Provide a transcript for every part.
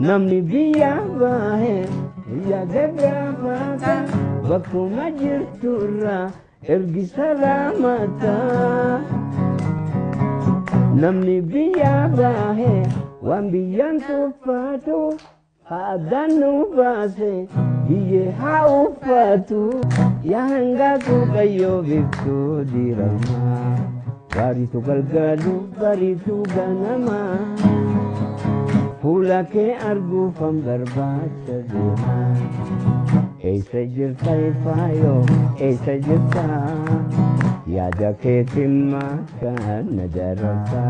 namni biyya bahe biyya gaggaafata bakkuma jirturra ergi salaamata namni biyya bahe waan biyyan tuffatu haadaan nu baase biyye haa uffatu yaa hangaatu qayyoo biftuu dirama bariitu galgalu bariitu ganama fuula kee arguufan barbaacha deema eessa jirta ifaayoo eessa jirta yaada keetiin makaan na darabta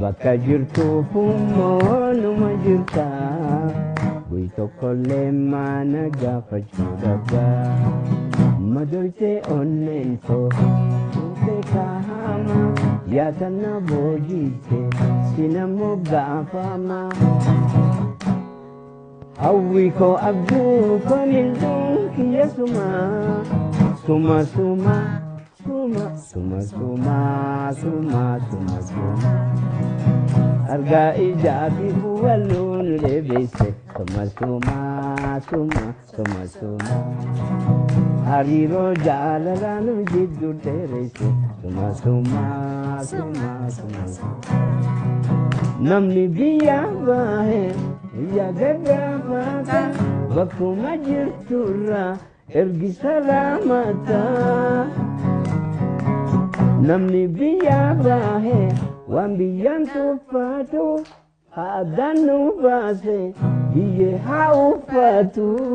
bakka jirtuufummoo numa jirta bu'i tokkollee maana gaafachuu dhabda madoltee onneen koo tuutee kaahama yaatanna boojiite sinammoo gaafama hawwi koo abduu koo mil'uun kiyya suma suma suma suma suma suma suma suma suma argaa ijaafi huwalluun lebeesse suma suma suma suma suma hariiroo jaalalaanu jidduu dheeresse suma suma suma suma namni biyya bahe biyya gaggaafata bakkuma jirturra ergi salaamata namni biyya bahe waan biyyan tuffatu haadaan nu baase biyye haa uffatu